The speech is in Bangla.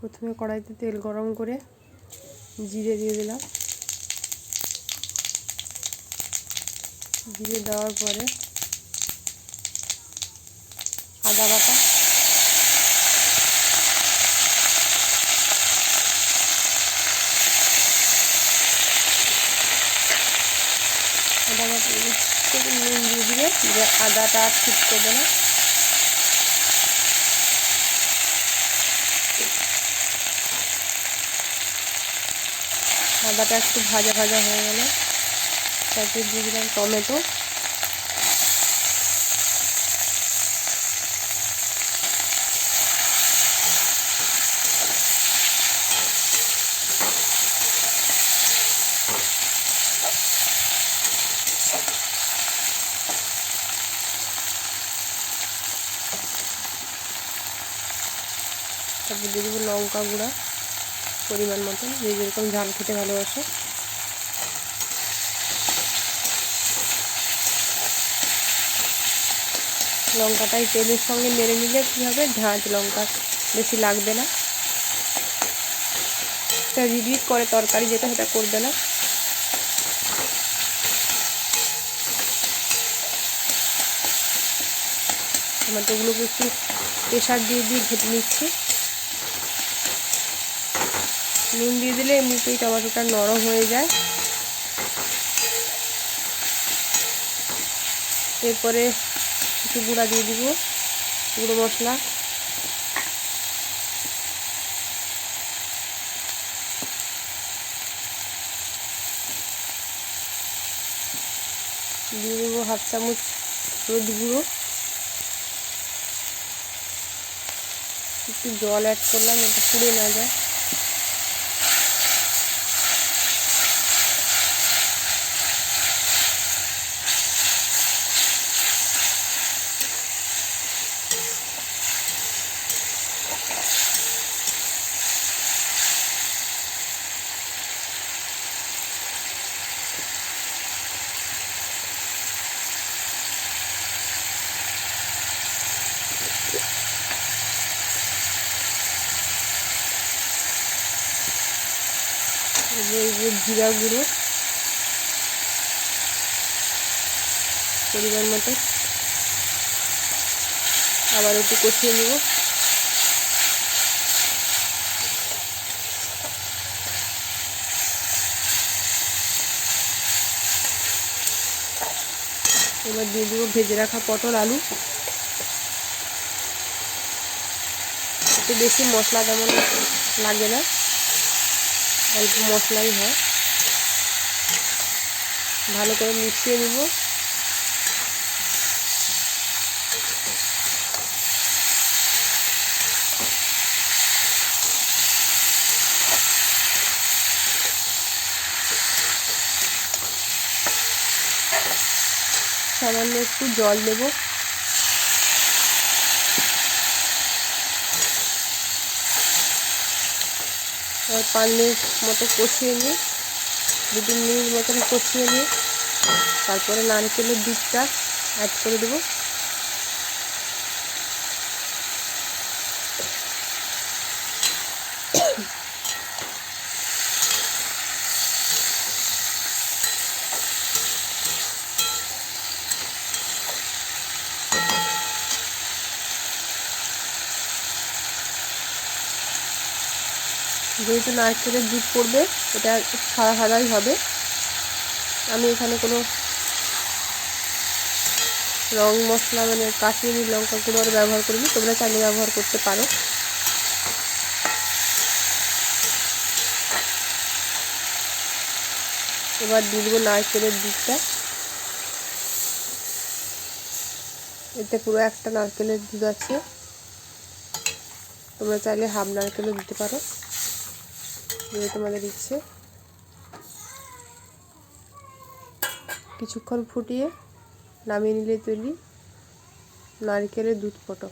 প্রথমে কড়াইতে তেল গরম করে জিরে দিয়ে দিলাম। জিরে দেওয়ার পরে আদা বাটা, নুন দিয়ে দিলে আদাটা আর ঠিক করবে না। আদাটা একটু ভাজা ভাজা হয়ে গেলে তাতে দিয়ে দিলাম টমেটো, তারপর দিয়ে দেবো লঙ্কা গুঁড়া পরিমাণ মতন, যে যেরকম ঝাল খেতে ভালোবাসে। লঙ্কাটাই তেলের সঙ্গে নেড়ে নিলে কী হবে, ঝাঁঝ লঙ্কা বেশি লাগবে না। এটা রিডিট করে তরকারি, যেটা সেটা করবে না। টমেটোগুলোকে একটু প্রেশার দিয়ে ঘেটে নিচ্ছি। নুন দিয়ে দিলে এমনিতেই টমেটোটা নরম হয়ে যায়। এরপরে একটু গুঁড়া দিয়ে দিব, গুঁড়ো মশলা, দিয়ে দেবো 1/2 চামচ হলুদ গুঁড়ো, একটু জল অ্যাড করলাম এটা পুড়ে না যায়। জিরা গুঁড়ো পরিমাণ মতো, আবার একটু কষিয়ে নেব। এবার দিয়ে দেবো ভেজে রাখা পটল আলু। একটু বেশি মশলা তেমন লাগে না, অল্প মশলাই হয়। ভালো করে মিশিয়ে নিব। সামান্য একটু জল দেব। আর 5 মিনিট মতো কষিয়ে নিয়ে, 2-3 মিনিট মতন কষিয়ে নিয়ে তারপরে নারকেলের দুধটা অ্যাড করে দেবো। যেহেতু নারকেলের দুধ পড়বে, এটা সাদা সাদাই হবে। আমি এখানে কোনো রং মশলা মানে কাশ্মীরি লঙ্কা গুঁড়োর ব্যবহার করিনি, তোমরা চাইলে ব্যবহার করতে পারো। এবার দিয়ে দেবো নারকেলের দুধটা। এতে পুরো একটা নারকেলের দুধ আছে, তোমরা চাইলে হাফ নারকেলও দিতে পারো, যদি তোমাদের ইচ্ছে। কিছুক্ষণ ফুটিয়ে নামিয়ে নিলে তৈরি নারকেলের দুধ পটল।